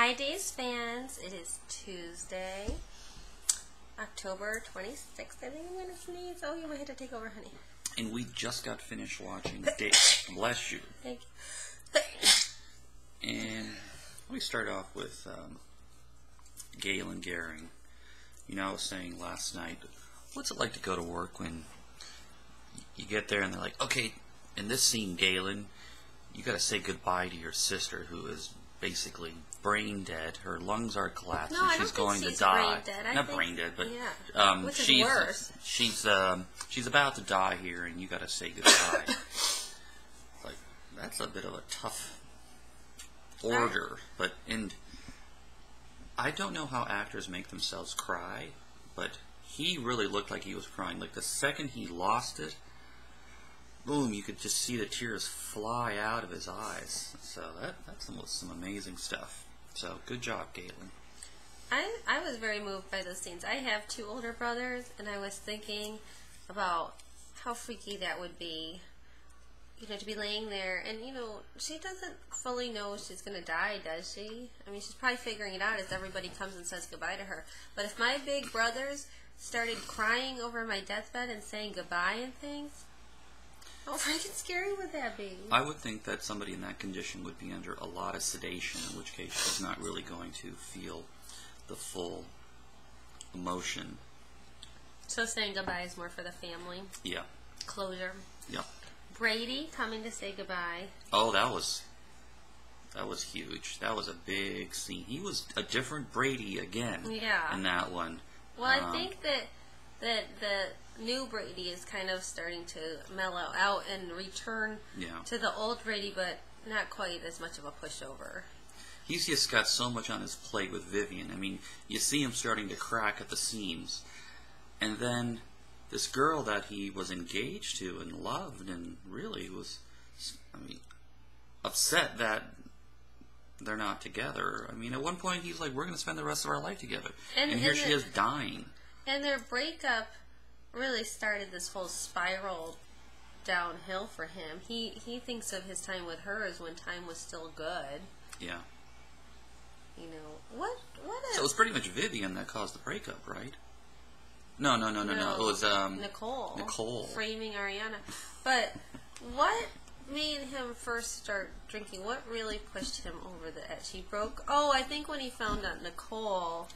Hi, Days fans. It is Tuesday, October 26th. I think I'm going to sneeze. Oh, you might have to take over, honey. And we just got finished watching Days. Bless you. Thank you. And we start off with Galen Gehring. You know, I was saying last night, what's it like to go to work when you get there and they're like, okay, in this scene, Galen, you got to say goodbye to your sister who is basically brain dead. Her lungs are collapsing. No, I she's don't going think she's to die. brain dead. Not brain dead, but yeah. Which is worse. She's about to die here, and you got to say goodbye. Like, that's a bit of a tough order. And I don't know how actors make themselves cry, but he really looked like he was crying. Like the second he lost it, boom, you could just see the tears fly out of his eyes. So that's some amazing stuff. So good job, Galen. I was very moved by those scenes. I have two older brothers, and I was thinking about how freaky that would be, you know, to be laying there. And, you know, she doesn't fully know she's going to die, does she? I mean, she's probably figuring it out as everybody comes and says goodbye to her. But if my big brothers started crying over my deathbed and saying goodbye and things, how freaking scary would that be? I would think that somebody in that condition would be under a lot of sedation, in which case she's not really going to feel the full emotion. So saying goodbye is more for the family? Yeah. Closure? Yeah. Brady coming to say goodbye. Oh, that was huge. That was a big scene. He was a different Brady again. Yeah. In that one. Well, I think that the new Brady is kind of starting to mellow out and return to the old Brady, but not quite as much of a pushover. He's just got so much on his plate with Vivian. I mean, you see him starting to crack at the seams. And then this girl that he was engaged to and loved and really was, upset that they're not together. I mean, at one point he's like, we're going to spend the rest of our life together. And here she is dying. And their breakup really started this whole spiral downhill for him. He thinks of his time with her as when time was still good. Yeah. You know, what So it was pretty much Vivian that caused the breakup, right? No. It was Nicole. Framing Ariana. But what made him first start drinking? What really pushed him over the edge? He broke... Oh, I think when he found out Nicole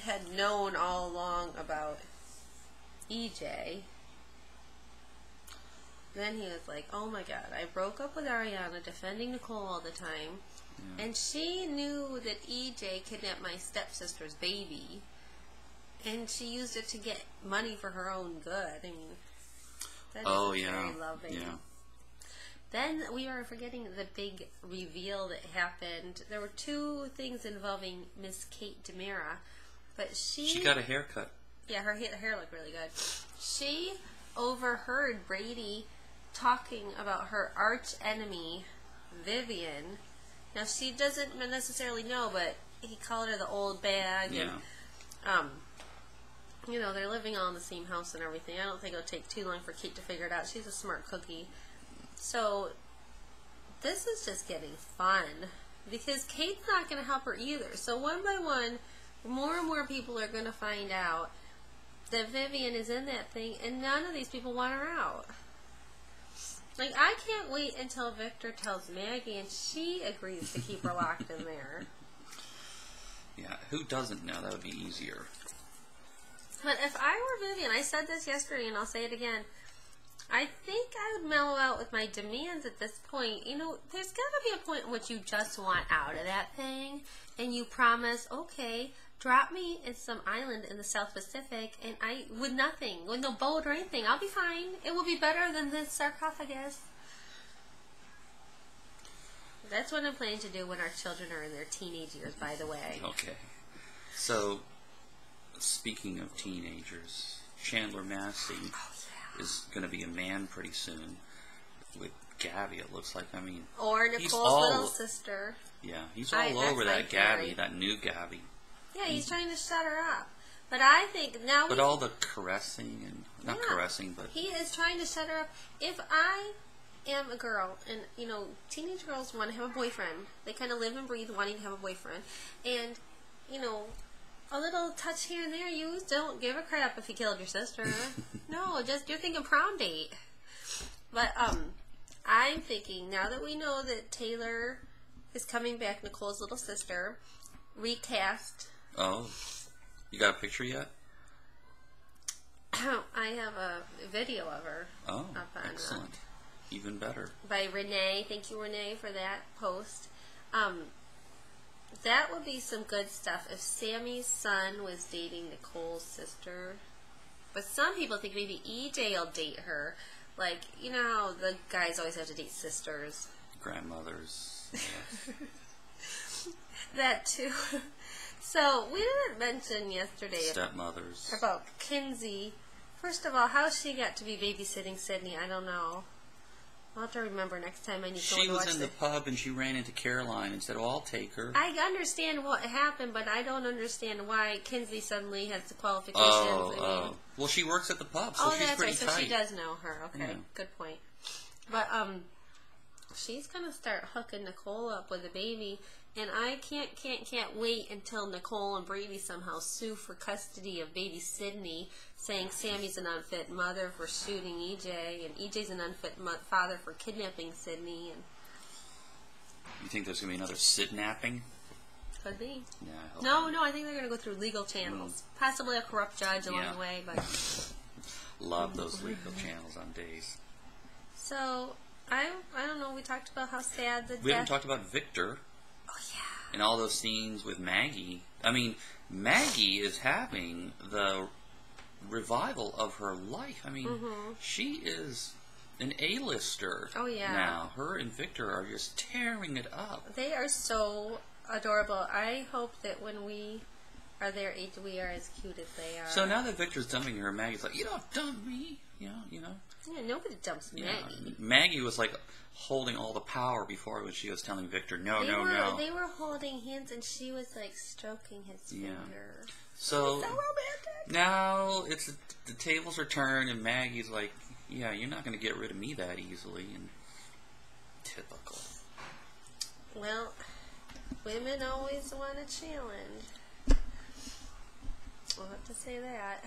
had known all along about EJ, then he was like, oh my god, I broke up with Ariana, defending Nicole all the time, and she knew that EJ kidnapped my stepsister's baby, and she used it to get money for her own good. I mean, that is very loving. Yeah. Then we are forgetting the big reveal that happened. There were two things involving Miss Kate DiMera, but she got a haircut. Yeah, her hair looked really good. She overheard Brady talking about her arch enemy, Vivian. Now, she doesn't necessarily know, but he called her the old bag. Yeah. And, you know, they're living all in the same house and everything. I don't think it'll take too long for Kate to figure it out. She's a smart cookie. So, this is just getting fun. Because Kate's not going to help her either. So, one by one, more and more people are going to find out that Vivian is in that thing, and none of these people want her out. Like, I can't wait until Victor tells Maggie, and she agrees to keep her locked in there. Yeah, who doesn't know? That would be easier. But if I were Vivian, I said this yesterday, and I'll say it again, I think I would mellow out with my demands at this point. You know, there's got to be a point in which you just want out of that thing, and you promise, okay, drop me in some island in the South Pacific, and with nothing, with no boat or anything, I'll be fine. It will be better than this sarcophagus. That's what I'm planning to do when our children are in their teenage years, by the way. Okay. So, speaking of teenagers, Chandler Massey is going to be a man pretty soon with Gabby, it looks like. I mean, or Nicole's little sister. Yeah, he's all over that Gabby, that new Gabby. Yeah, he's trying to shut her up. But I think now... But all the caressing and... Not caressing, but... He is trying to shut her up. If I am a girl, and teenage girls want to have a boyfriend. They kind of live and breathe wanting to have a boyfriend, and a little touch here and there. You don't give a crap if you killed your sister. No, just you're thinking prom date. But I'm thinking now that we know that Taylor is coming back, Nicole's little sister, recast. Oh, you got a picture yet? I have a video of her. Oh, up on, excellent. Even better. By Renee. Thank you, Renee, for that post. That would be some good stuff if Sammy's son was dating Nicole's sister. But some people think maybe EJ will date her. Like, you know how the guys always have to date sisters. Grandmothers. Yes. That too. So, we didn't mention yesterday Stepmothers. about Kinsey. First of all, how she got to be babysitting Sydney, I don't know. I'll have to remember next time I need someone She to watch was in the pub and she ran into Caroline and said, "Oh, I'll take her." I understand what happened, but I don't understand why Kinsey suddenly has the qualifications. Oh. Well, she works at the pub, so she's that's pretty right. tight. So she does know her. Okay, Yeah. good point. But she's gonna start hooking Nicole up with a baby, and I can't wait until Nicole and Brady somehow sue for custody of baby Sydney, saying Sammy's an unfit mother for shooting EJ, and EJ's an unfit father for kidnapping Sydney, and You think there's going to be another sidnapping? could be. Yeah, I hope No, I think they're gonna go through legal channels, possibly a corrupt judge along Yeah. the way, but. Love those legal channels on days. So, I don't know, we talked about how sad the We haven't death... talked about Victor Oh, yeah. and all those scenes with Maggie. I mean, Maggie is having the revival of her life. I mean, she is an A-lister Oh, yeah. now. Her and Victor are just tearing it up. They are so adorable. I hope that when we are their age, we are as cute as they are. So now that Victor's dumping her, Maggie's like, "You don't dump me." You know. Yeah, nobody dumps Yeah. Maggie. Maggie was like holding all the power before when she was telling Victor, no. They were holding hands, and she was like stroking his finger. So So romantic. now the tables are turned, and Maggie's like, "Yeah, you're not going to get rid of me that easily." And typical. Well, women always want a challenge. I'll have to say that.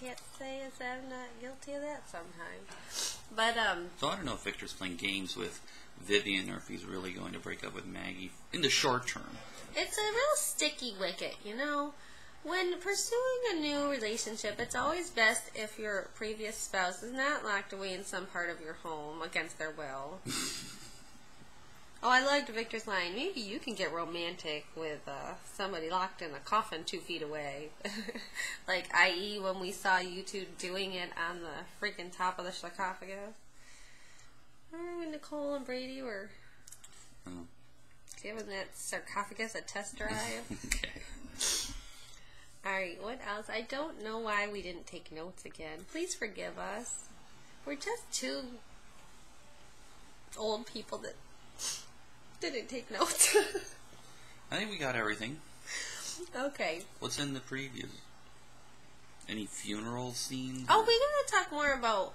Can't say as I'm not guilty of that sometimes. But, So I don't know if Victor's playing games with Vivian or if he's really going to break up with Maggie in the short term. it's a real sticky wicket, you know? When pursuing a new relationship, it's always best if your previous spouse is not locked away in some part of your home against their will. Oh, I liked Victor's line. Maybe you can get romantic with somebody locked in a coffin 2 feet away. Like, i.e. when we saw you two doing it on the freaking top of the sarcophagus. Remember when Nicole and Brady were giving that sarcophagus a test drive? Okay. Alright, what else? I don't know why we didn't take notes again. Please forgive us. We're just two old people that didn't take notes. I think we got everything. Okay. What's in the previews? Any funeral scenes? Oh, we're going to talk more about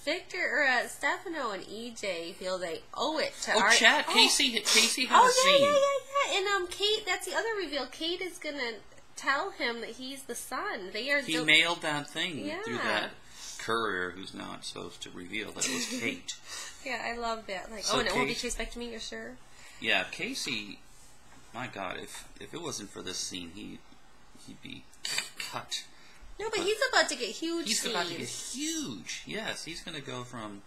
Victor, or Stefano and EJ feel they owe it to Art. Chad. Casey had a scene. Yeah. And Kate, that's the other reveal. Kate is going to tell him that he's the son. He mailed that thing through Yeah. that courier who's not supposed to reveal that it was Kate. Yeah, I love that. Like, So and it won't be Kate- traced back to me, you're sure? Yeah, Casey, my God, if it wasn't for this scene, he'd be cut. No, but he's about to get huge He's scenes. about to get huge. Yes, he's going to go from,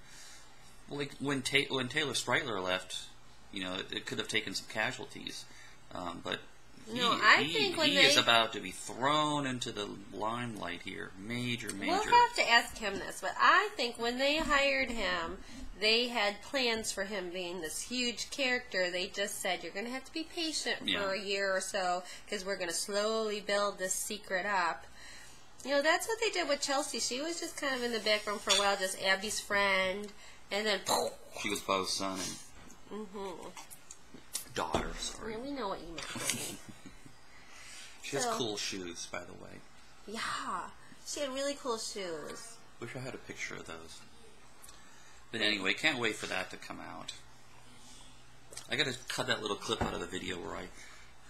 like, when Taylor Streitler left, you know, it could have taken some casualties, but he is about to be thrown into the limelight here. Major. We'll have to ask him this, but I think when they hired him, they had plans for him being this huge character. They just said, you're going to have to be patient for a year or so, because we're going to slowly build this secret up. You know, that's what they did with Chelsea. She was just kind of in the background for a while, just Abby's friend, and then... She was Bo's son and daughter, sorry. Yeah, we know what you meant. She has cool shoes, by the way. Yeah, she had really cool shoes. Wish I had a picture of those. But anyway, can't wait for that to come out. I gotta cut that little clip out of the video where I'm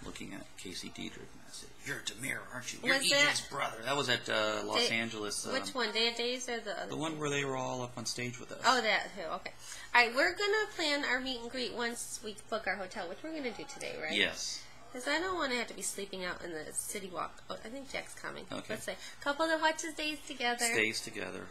looking at Casey Diedrich and I said, "You're Demir, aren't you? You're Was EJ's brother." That was at Los Angeles. Which one? Day of Days or the other? The one where they were all up on stage with us. Oh, that too. Okay. All right, we're gonna plan our meet and greet once we book our hotel, which we're gonna do today, right? Yes. Because I don't want to have to be sleeping out in the city walk. Oh, I think Jack's coming. Okay. Let's say couple that watches days together. Stays together.